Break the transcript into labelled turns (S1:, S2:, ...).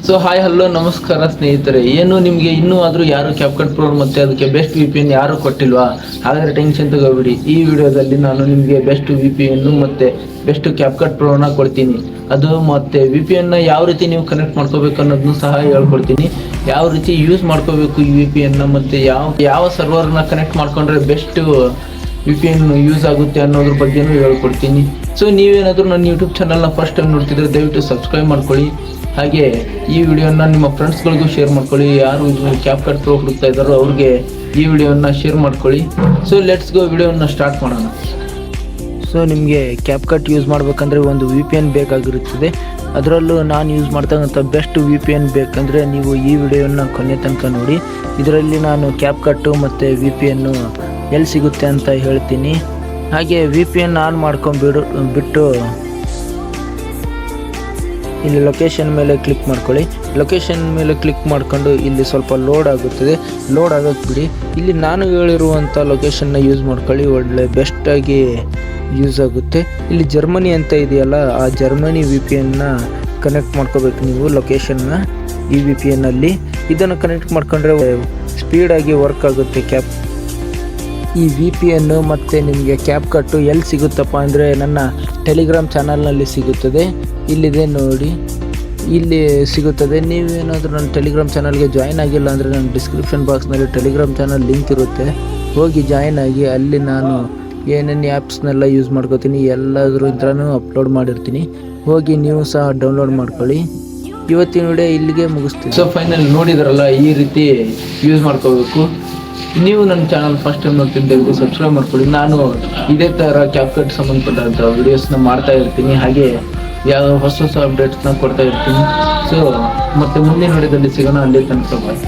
S1: So hi hello ನಮಸ್ಕಾರ ಸ್ನೇಹಿತರೆ. ಏನು ನಿಮಗೆ ಇನ್ನೂ ಆದರೂ ಯಾರು ಕ್ಯಾಪ್ಕಟ್ ಪ್ರೋ ಮತ್ತು ಅದಕ್ಕೆ ಬೆಸ್ಟ್ ವಿ ಪಿ ಎನ್ ಯಾರು ಕೊಟ್ಟಿಲ್ವಾ? ಹಾಗಾದರೆ ಟೆನ್ಷನ್ ತಗೋಬಿಡಿ. ಈ ವಿಡಿಯೋದಲ್ಲಿ ನಾನು ನಿಮಗೆ ಬೆಸ್ಟ್ ವಿ ಪಿ ಎನ್ನು ಮತ್ತು ಬೆಸ್ಟ್ ಕ್ಯಾಪ್ಕಟ್ ಪ್ರೋನ ಕೊಡ್ತೀನಿ. ಅದು ಮತ್ತು ವಿ ಪಿ ಎನ್ನ ಯಾವ ರೀತಿ ನೀವು ಕನೆಕ್ಟ್ ಮಾಡ್ಕೋಬೇಕು ಅನ್ನೋದನ್ನು ಸಹ ಹೇಳ್ಕೊಡ್ತೀನಿ. ಯಾವ ರೀತಿ ಯೂಸ್ ಮಾಡ್ಕೋಬೇಕು ಈ ವಿ ಪಿ ಎನ್ನ ಮತ್ತು ಯಾವ ಸರ್ವರ್ನ ಕನೆಕ್ಟ್ ಮಾಡ್ಕೊಂಡ್ರೆ best V P N use ಆಗುತ್ತೆ ಅನ್ನೋದ್ರ ಬಗ್ಗೆನೂ ಹೇಳ್ಕೊಡ್ತೀನಿ. ಸೊ ನೀವೇನಾದರೂ ನನ್ನ ಯೂಟ್ಯೂಬ್ ಚಾನಲ್ನ ಫಸ್ಟ್ ಟೈಮ್ ನೋಡ್ತಿದ್ರೆ ದಯವಿಟ್ಟು ಸಬ್ಸ್ಕ್ರೈಬ್ ಮಾಡ್ಕೊಳ್ಳಿ. ಹಾಗೆ ಈ ವಿಡಿಯೋನ ನಿಮ್ಮ ಫ್ರೆಂಡ್ಸ್ಗಳಿಗೂ ಶೇರ್ ಮಾಡ್ಕೊಳ್ಳಿ. ಯಾರು ಕ್ಯಾಪ್ಕಟ್ ಪ್ರೋ ಹುಡುಕ್ತಾ ಇದ್ದಾರೋ ಅವ್ರಿಗೆ ಈ ವಿಡಿಯೋನ ಶೇರ್ ಮಾಡ್ಕೊಳ್ಳಿ. ಸೊ ಲೆಟ್ಸ್ ಗೋ, ವಿಡಿಯೋನ ಸ್ಟಾರ್ಟ್ ಮಾಡೋಣ. ಸೊ ನಿಮಗೆ ಕ್ಯಾಪ್ಕಟ್ ಯೂಸ್ ಮಾಡಬೇಕಂದ್ರೆ ಒಂದು ವಿ ಪಿ ಎನ್ ಬೇಕಾಗಿರುತ್ತದೆ. ಅದರಲ್ಲೂ ನಾನು ಯೂಸ್ ಮಾಡ್ತಕ್ಕಂಥ ಬೆಸ್ಟ್ ವಿ ಪಿ ಎನ್ ಬೇಕಂದರೆ ನೀವು ಈ ವಿಡಿಯೋನ ಕೊನೆ ತನಕ ನೋಡಿ. ಇದರಲ್ಲಿ ನಾನು ಕ್ಯಾಪ್ಕಟ್ಟು ಮತ್ತು ವಿ ಪಿ ಎನ್ನು ಎಲ್ಲಿ ಸಿಗುತ್ತೆ ಅಂತ ಹೇಳ್ತೀನಿ. ಹಾಗೆ ವಿ ಪಿ ಎನ್ ಆನ್ ಬಿಟ್ಟು ಇಲ್ಲಿ ಲೊಕೇಶನ್ ಮೇಲೆ ಕ್ಲಿಕ್ ಮಾಡ್ಕೊಳ್ಳಿ. ಲೊಕೇಶನ್ ಮೇಲೆ ಕ್ಲಿಕ್ ಮಾಡ್ಕೊಂಡು ಇಲ್ಲಿ ಸ್ವಲ್ಪ ಲೋಡ್ ಆಗುತ್ತದೆ. ಲೋಡ್ ಆಗೋಕ್ಕೆ ಬಿಡಿ. ಇಲ್ಲಿ ನಾನು ಹೇಳಿರುವಂಥ ಲೊಕೇಶನ್ನ ಯೂಸ್ ಮಾಡ್ಕೊಳ್ಳಿ, ಒಳ್ಳೆ ಬೆಸ್ಟಾಗಿ ಯೂಸ್ ಆಗುತ್ತೆ. ಇಲ್ಲಿ ಜರ್ಮನಿ ಅಂತ ಇದೆಯಲ್ಲ, ಆ ಜರ್ಮನಿ ವಿ ಪಿ ಎನ್ನ ಕನೆಕ್ಟ್ ಮಾಡ್ಕೋಬೇಕು ನೀವು ಲೊಕೇಶನ್ನ. ಈ ವಿ ಪಿ ಎನ್ನಲ್ಲಿ ಇದನ್ನು ಕನೆಕ್ಟ್ ಮಾಡ್ಕೊಂಡ್ರೆ ಸ್ಪೀಡಾಗಿ ವರ್ಕ್ ಆಗುತ್ತೆ ಈ ವಿ ಪಿ ಎನ್ನು. ಮತ್ತು ನಿಮಗೆ ಕ್ಯಾಪ್ಕಟ್ಟು ಎಲ್ಲಿ ಸಿಗುತ್ತಪ್ಪ ಅಂದರೆ ನನ್ನ ಟೆಲಿಗ್ರಾಮ್ ಚಾನಲ್ನಲ್ಲಿ ಸಿಗುತ್ತದೆ. ಇಲ್ಲಿದೆ ನೋಡಿ, ಇಲ್ಲಿ ಸಿಗುತ್ತದೆ. ನೀವೇನಾದರೂ ನನ್ನ ಟೆಲಿಗ್ರಾಮ್ ಚಾನಲ್ಗೆ ಜಾಯ್ನ್ ಆಗಿಲ್ಲ ಅಂದರೆ ನನ್ನ ಡಿಸ್ಕ್ರಿಪ್ಷನ್ ಬಾಕ್ಸ್ನಲ್ಲಿ ಟೆಲಿಗ್ರಾಮ್ ಚಾನಲ್ ಲಿಂಕ್ ಇರುತ್ತೆ, ಹೋಗಿ ಜಾಯ್ನ್ ಆಗಿ. ಅಲ್ಲಿ ನಾನು ಏನೇನು ಆ್ಯಪ್ಸ್ನೆಲ್ಲ ಯೂಸ್ ಮಾಡ್ಕೋತೀನಿ ಎಲ್ಲಾದರೂ ಇದ್ರೂ ಅಪ್ಲೋಡ್ ಮಾಡಿರ್ತೀನಿ. ಹೋಗಿ ನೀವು ಸಹ ಡೌನ್ಲೋಡ್ ಮಾಡ್ಕೊಳ್ಳಿ. ಇವತ್ತಿನ ವಿಡಿಯೋ ಇಲ್ಲಿಗೆ ಮುಗಿಸ್ತೀನಿ. ಸೊ ಫೈನಲ್ ನೋಡಿದ್ರಲ್ಲ, ಈ ರೀತಿ ಯೂಸ್ ಮಾಡ್ಕೋಬೇಕು. ನೀವು ನನ್ನ ಚಾನಲ್ ಫಸ್ಟ್ ಟೈಮ್ ನೋಡ್ತಿದ್ದೆ ಸಬ್ಸ್ಕ್ರೈಬ್ ಮಾಡ್ಕೊಳ್ಳಿ. ನಾನು ಇದೇ ಥರ ಕ್ಯಾಪ್ಕಟ್ ಸಂಬಂಧಪಟ್ಟಂಥ ವಿಡಿಯೋಸ್ನ ಮಾಡ್ತಾ ಇರ್ತೀನಿ. ಹಾಗೆ ಯಾವ ಹೊಸ ಅಪ್ಡೇಟ್ಸ್ನ ಕೊಡ್ತಾ ಇರ್ತೀನಿ. ಸೊ ಮತ್ತೆ ಮುಂದಿನ ವಿಡಿಯೋದಲ್ಲಿ ಸಿಗೋಣ. ಅಲ್ಲಿ ತನಕ ಬಾಯ್.